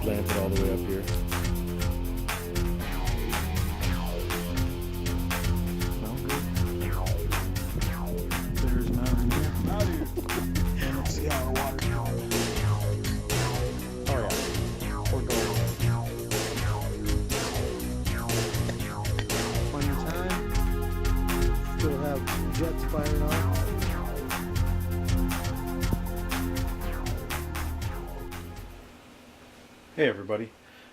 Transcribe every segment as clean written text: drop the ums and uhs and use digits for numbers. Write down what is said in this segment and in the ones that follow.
Plant it all the way up here. Smell good? There's mountain here. Let's see how our water goes. Oh yeah, we're going. Plenty of time. Still have jets firing off. Hey everybody,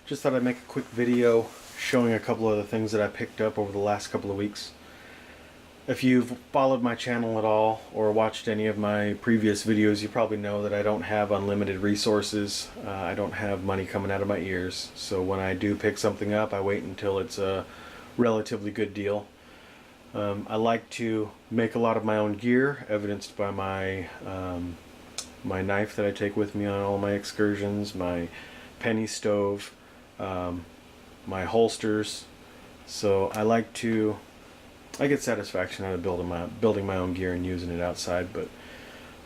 just thought I'd make a quick video showing a couple of the things that I picked up over the last couple of weeks. If you've followed my channel at all or watched any of my previous videos, you probably know that I don't have unlimited resources. I don't have money coming out of my ears, so when I do pick something up I wait until it's a relatively good deal. I like to make a lot of my own gear, evidenced by my my knife that I take with me on all my excursions, my penny stove, my holsters. So I get satisfaction out of building my own gear and using it outside, but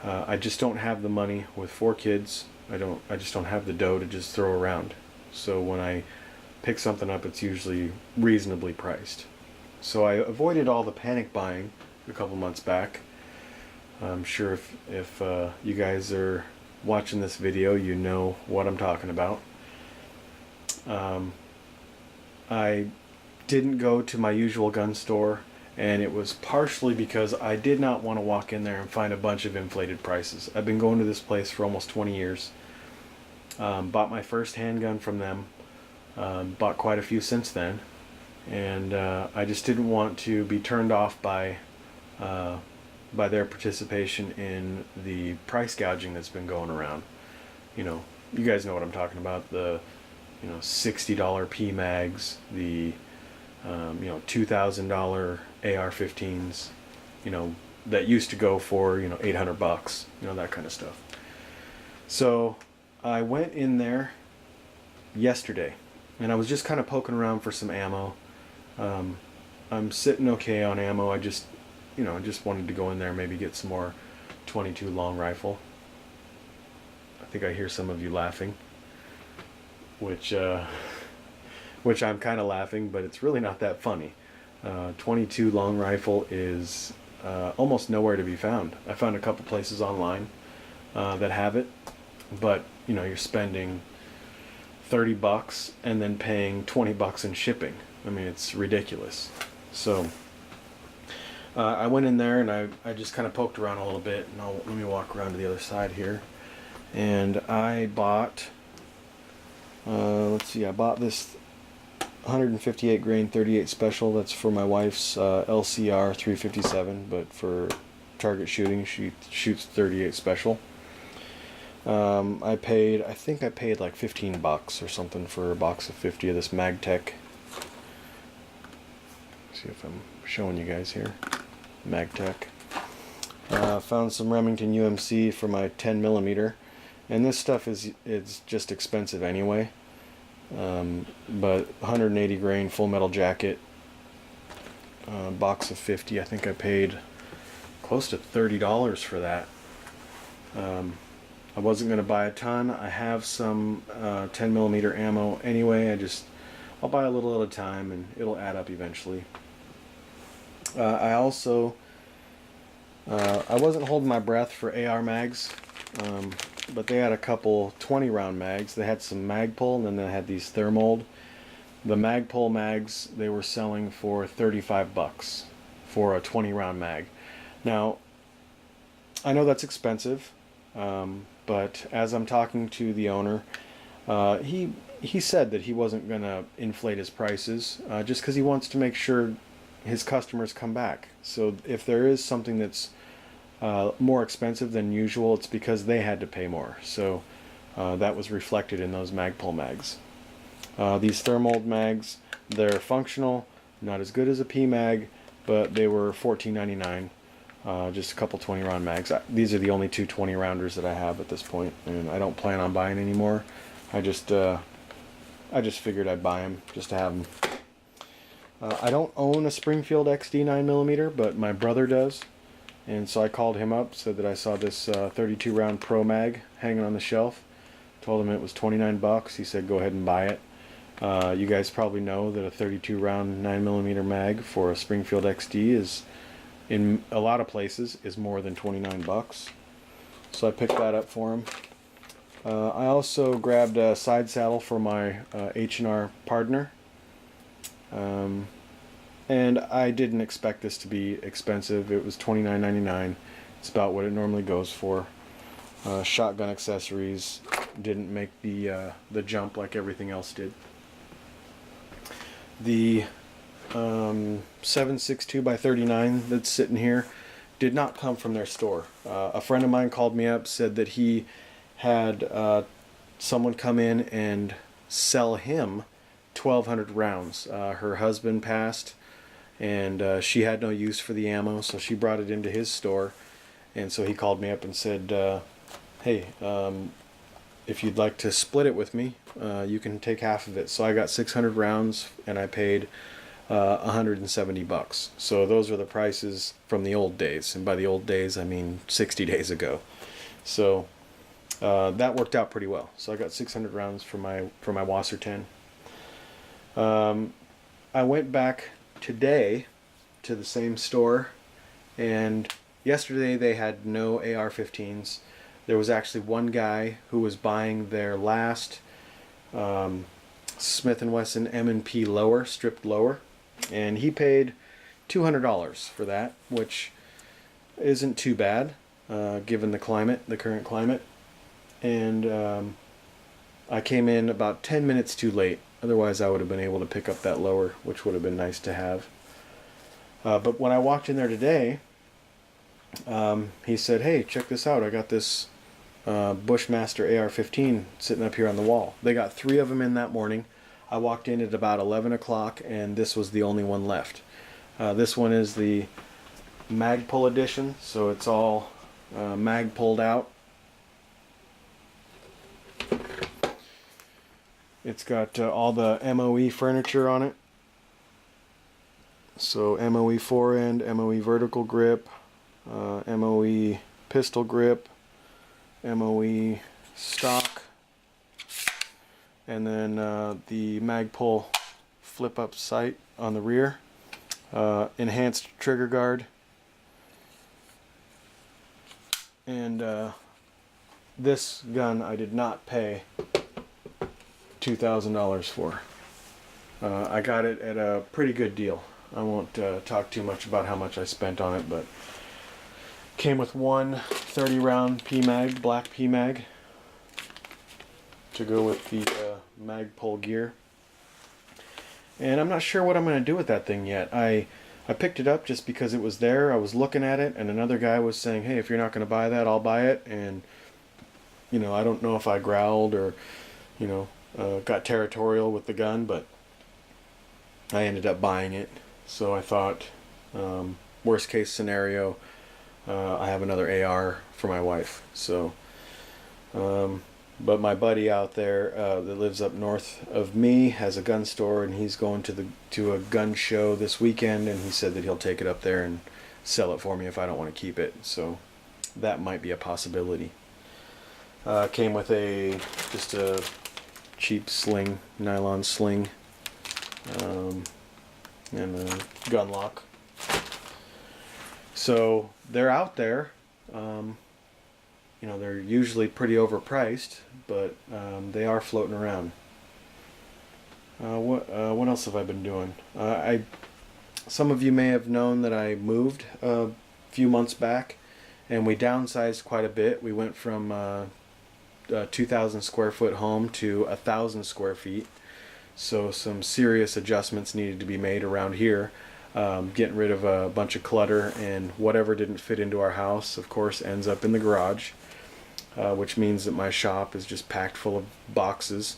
I just don't have the money with 4 kids. I just don't have the dough to just throw around. So when I pick something up, it's usually reasonably priced. So I avoided all the panic buying a couple months back. I'm sure if you guys are watching this video, you know what I'm talking about. I didn't go to my usual gun store, and it was partially because I did not want to walk in there and find a bunch of inflated prices. I've been going to this place for almost 20 years. Bought my first handgun from them, bought quite a few since then, and I just didn't want to be turned off by their participation in the price gouging that's been going around. You know, you guys know what I'm talking about. The $60 P mags, the $2,000 AR15s, that used to go for $800, that kind of stuff. So I went in there yesterday, and I was just kind of poking around for some ammo. I'm sitting okay on ammo. I just wanted to go in there and maybe get some more 22 long rifle. I think I hear some of you laughing, which I'm kind of laughing, but it's really not that funny. 22 long rifle is almost nowhere to be found. I found a couple places online that have it, but you're spending $30 and then paying $20 in shipping. I mean, it's ridiculous. So I went in there and I just kind of poked around a little bit, and let me walk around to the other side here. And I bought, let's see, I bought this 158 grain 38 special. That's for my wife's LCR 357, but for target shooting, she shoots 38 special. I think I paid like $15 or something for a box of 50 of this MagTech. See if I'm showing you guys here. MagTech. Found some Remington UMC for my 10mm, and this stuff is just expensive anyway. But 180 grain full metal jacket, box of 50. I think I paid close to $30 for that. I wasn't going to buy a ton. I have some 10mm ammo anyway. I'll buy a little at a time, and it'll add up eventually. I also I wasn't holding my breath for AR mags, but they had a couple 20 round mags. They had some Magpul, and then they had these Thermold. The Magpul mags, they were selling for $35 for a 20 round mag. Now I know that's expensive, but as I'm talking to the owner, he said that he wasn't gonna inflate his prices just because he wants to make sure his customers come back. So if there is something that's more expensive than usual, it's because they had to pay more. So that was reflected in those Magpul mags. These Thermold mags, they're functional, not as good as a P-mag, but they were $14.99. Just a couple 20 round mags. These are the only two 20 rounders that I have at this point, and I don't plan on buying any more. I just figured I'd buy them just to have them. I don't own a Springfield XD 9mm, but my brother does, and so I called him up, said that I saw this 32 round Pro Mag hanging on the shelf. Told him it was 29 bucks. He said go ahead and buy it. You guys probably know that a 32 round 9mm mag for a Springfield XD is, in a lot of places, is more than 29 bucks. So I picked that up for him. I also grabbed a side saddle for my H&R partner. And I didn't expect this to be expensive. It was $29.99. It's about what it normally goes for. Shotgun accessories didn't make the jump like everything else did. The 7.62 by 39 that's sitting here did not come from their store. A friend of mine called me up, said that he had someone come in and sell him 1,200 rounds. Her husband passed, and she had no use for the ammo, so she brought it into his store. And so he called me up and said, hey, if you'd like to split it with me, you can take half of it. So I got 600 rounds, and I paid 170 bucks. So those are the prices from the old days, and by the old days I mean 60 days ago. So that worked out pretty well. So I got 600 rounds for my Wasser 10. I went back today to the same store, and yesterday they had no AR-15s. There was actually one guy who was buying their last Smith & Wesson M&P lower, stripped lower, and he paid $200 for that, which isn't too bad given the climate, the current climate. And I came in about 10 minutes too late. Otherwise I would have been able to pick up that lower, which would have been nice to have. But when I walked in there today, he said, hey, check this out. I got this Bushmaster AR15 sitting up here on the wall. They got 3 of them in that morning. I walked in at about 11 o'clock, and this was the only one left. This one is the mag pull edition, so it's all mag pulled out. It's got all the MOE furniture on it. So MOE forend, MOE vertical grip, MOE pistol grip, MOE stock, and then the mag pull flip up sight on the rear, enhanced trigger guard, and this gun I did not pay $2,000 for. I got it at a pretty good deal. I won't talk too much about how much I spent on it, but came with one 30 round PMag, black PMag, to go with the mag pull gear. And I'm not sure what I'm going to do with that thing yet. I picked it up just because it was there. I was looking at it, and another guy was saying, hey, if you're not going to buy that, I'll buy it. And, you know, I don't know if I growled or, you know, got territorial with the gun, but I ended up buying it. So I thought, worst case scenario, I have another AR for my wife. So, but my buddy out there that lives up north of me has a gun store, and he's going to a gun show this weekend, and he said that he'll take it up there and sell it for me if I don't want to keep it. So that might be a possibility. Came with just a cheap sling, nylon sling, and a gun lock. So they're out there. You know, they're usually pretty overpriced, but they are floating around. What else have I been doing? Some of you may have known that I moved a few months back, and we downsized quite a bit. We went from a 2,000 square foot home to 1,000 square feet. So some serious adjustments needed to be made around here. Getting rid of a bunch of clutter, and whatever didn't fit into our house, of course, ends up in the garage, which means that my shop is just packed full of boxes.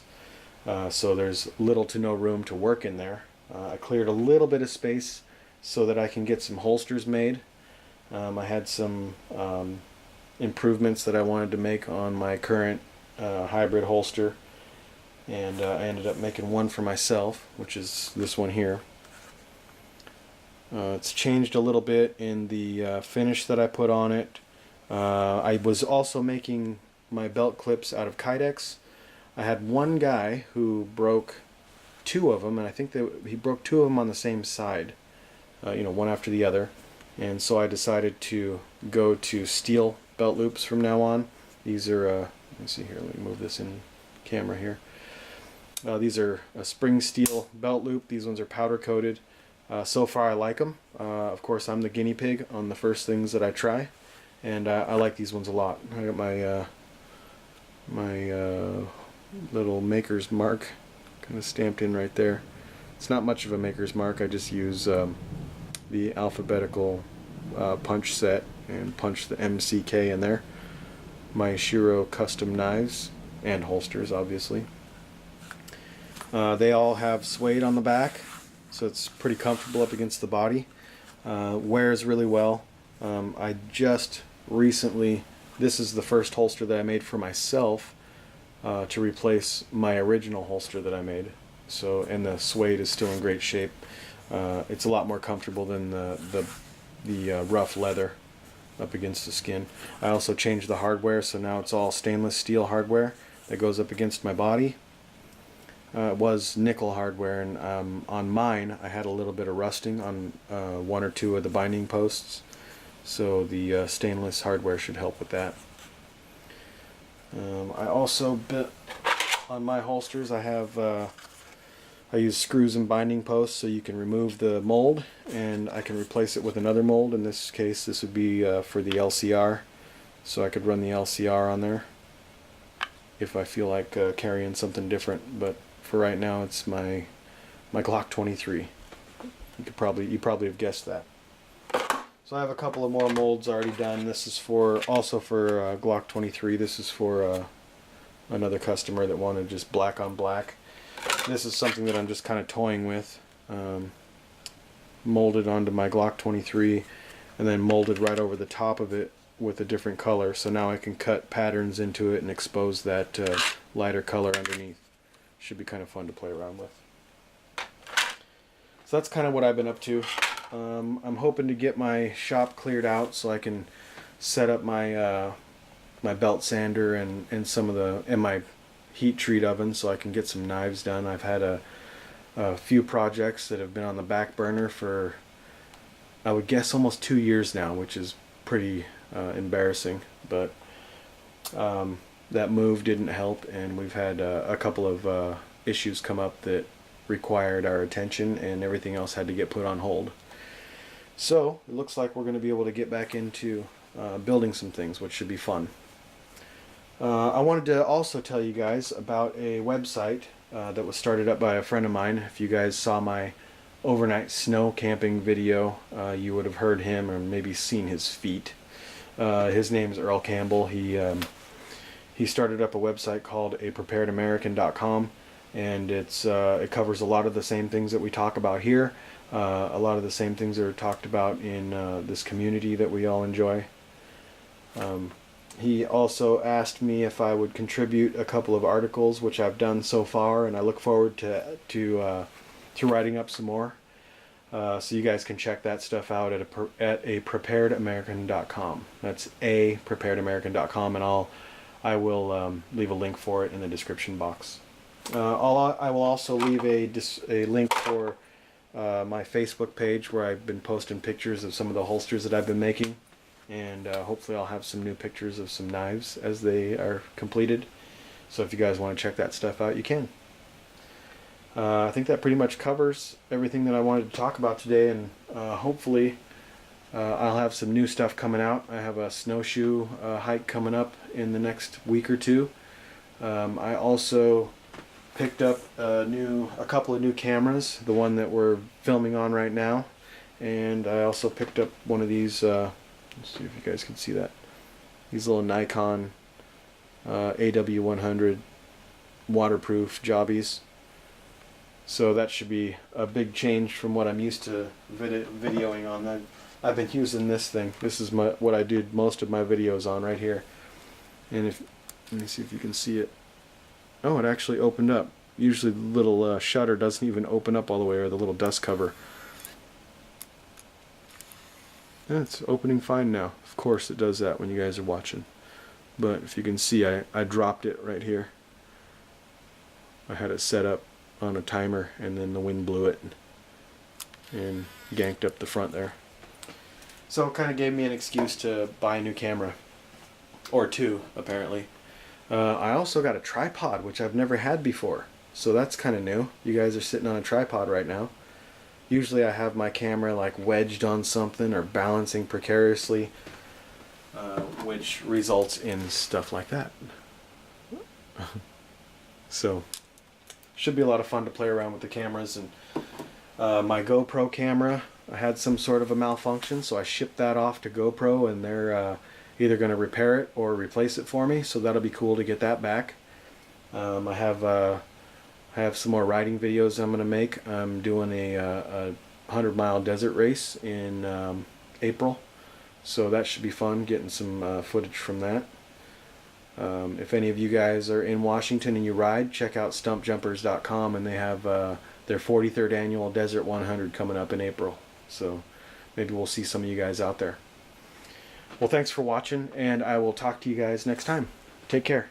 So there's little to no room to work in there. I cleared a little bit of space so that I can get some holsters made. I had some improvements that I wanted to make on my current hybrid holster, and I ended up making one for myself, which is this one here. It's changed a little bit in the finish that I put on it. I was also making my belt clips out of Kydex, I had one guy who broke two of them, and I think that he broke two of them on the same side, one after the other. And so I decided to go to steel belt loops from now on. These are, let me see here, let me move this in camera here. These are a spring steel belt loop. These ones are powder coated. So far I like them. Of course I'm the guinea pig on the first things that I try, and I like these ones a lot. I got my little maker's mark kind of stamped in right there. It's not much of a maker's mark. I just use the alphabetical punch set and punch the MCK in there. My Shiro custom knives and holsters, obviously. They all have suede on the back, so it's pretty comfortable up against the body. Wears really well. I just recently, this is the first holster that I made for myself to replace my original holster that I made. So, and the suede is still in great shape. It's a lot more comfortable than the rough leather up against the skin. I also changed the hardware, so now it's all stainless steel hardware that goes up against my body. It was nickel hardware, and on mine I had a little bit of rusting on one or two of the binding posts, so the stainless hardware should help with that. I also bit on my holsters. I use screws and binding posts, so you can remove the mold and I can replace it with another mold. In this case, this would be for the LCR, so I could run the LCR on there if I feel like carrying something different. But for right now, it's my Glock 23. You probably have guessed that. So I have a couple of more molds already done. This is also for Glock 23. This is for another customer that wanted just black on black. This is something that I'm just kind of toying with. Molded onto my Glock 23 and then molded right over the top of it with a different color. So now I can cut patterns into it and expose that lighter color underneath. Should be kind of fun to play around with. So that's kind of what I've been up to. I'm hoping to get my shop cleared out so I can set up my my belt sander and some of my heat treat oven so I can get some knives done. I've had a few projects that have been on the back burner for, I would guess, almost 2 years now, which is pretty embarrassing, but that move didn't help, and we've had a couple of issues come up that required our attention, and everything else had to get put on hold. So it looks like we're going to be able to get back into building some things, which should be fun. I wanted to also tell you guys about a website that was started up by a friend of mine. If you guys saw my overnight snow camping video, you would have heard him or maybe seen his feet. His name is Earl Campbell. He started up a website called apreparedamerican.com, and it covers a lot of the same things that we talk about here. A lot of the same things that are talked about in this community that we all enjoy. He also asked me if I would contribute a couple of articles, which I've done so far, and I look forward to writing up some more. So you guys can check that stuff out at apreparedamerican.com. That's apreparedamerican.com, and I will leave a link for it in the description box. I will also leave a link for my Facebook page, where I've been posting pictures of some of the holsters that I've been making, and hopefully I'll have some new pictures of some knives as they are completed. So if you guys want to check that stuff out, you can. I think that pretty much covers everything that I wanted to talk about today, and hopefully I'll have some new stuff coming out. I have a snowshoe hike coming up in the next week or two. I also picked up a couple of new cameras, the one that we're filming on right now, and I also picked up one of these, let's see if you guys can see that, these little Nikon AW100 waterproof jobbies. So that should be a big change from what I'm used to videoing on. I've been using this thing. This is what I did most of my videos on right here. And let me see if you can see it. Oh, it actually opened up. Usually the little shutter doesn't even open up all the way, or the little dust cover. Yeah, it's opening fine now. Of course it does that when you guys are watching. But if you can see, I dropped it right here. I had it set up on a timer, and then the wind blew it and ganked up the front there. So it kind of gave me an excuse to buy a new camera. Or two, apparently. I also got a tripod, which I've never had before. So that's kind of new. You guys are sitting on a tripod right now. Usually I have my camera like wedged on something or balancing precariously, which results in stuff like that. So, should be a lot of fun to play around with the cameras. And my GoPro camera, I had some sort of a malfunction, so I shipped that off to GoPro, and they're either going to repair it or replace it for me. So that'll be cool to get that back. I have some more riding videos I'm going to make. I'm doing a 100-mile desert race in April, so that should be fun, getting some footage from that. If any of you guys are in Washington and you ride, check out stumpjumpers.com, and they have their 43rd annual Desert 100 coming up in April. So maybe we'll see some of you guys out there. Well, thanks for watching, and I will talk to you guys next time. Take care.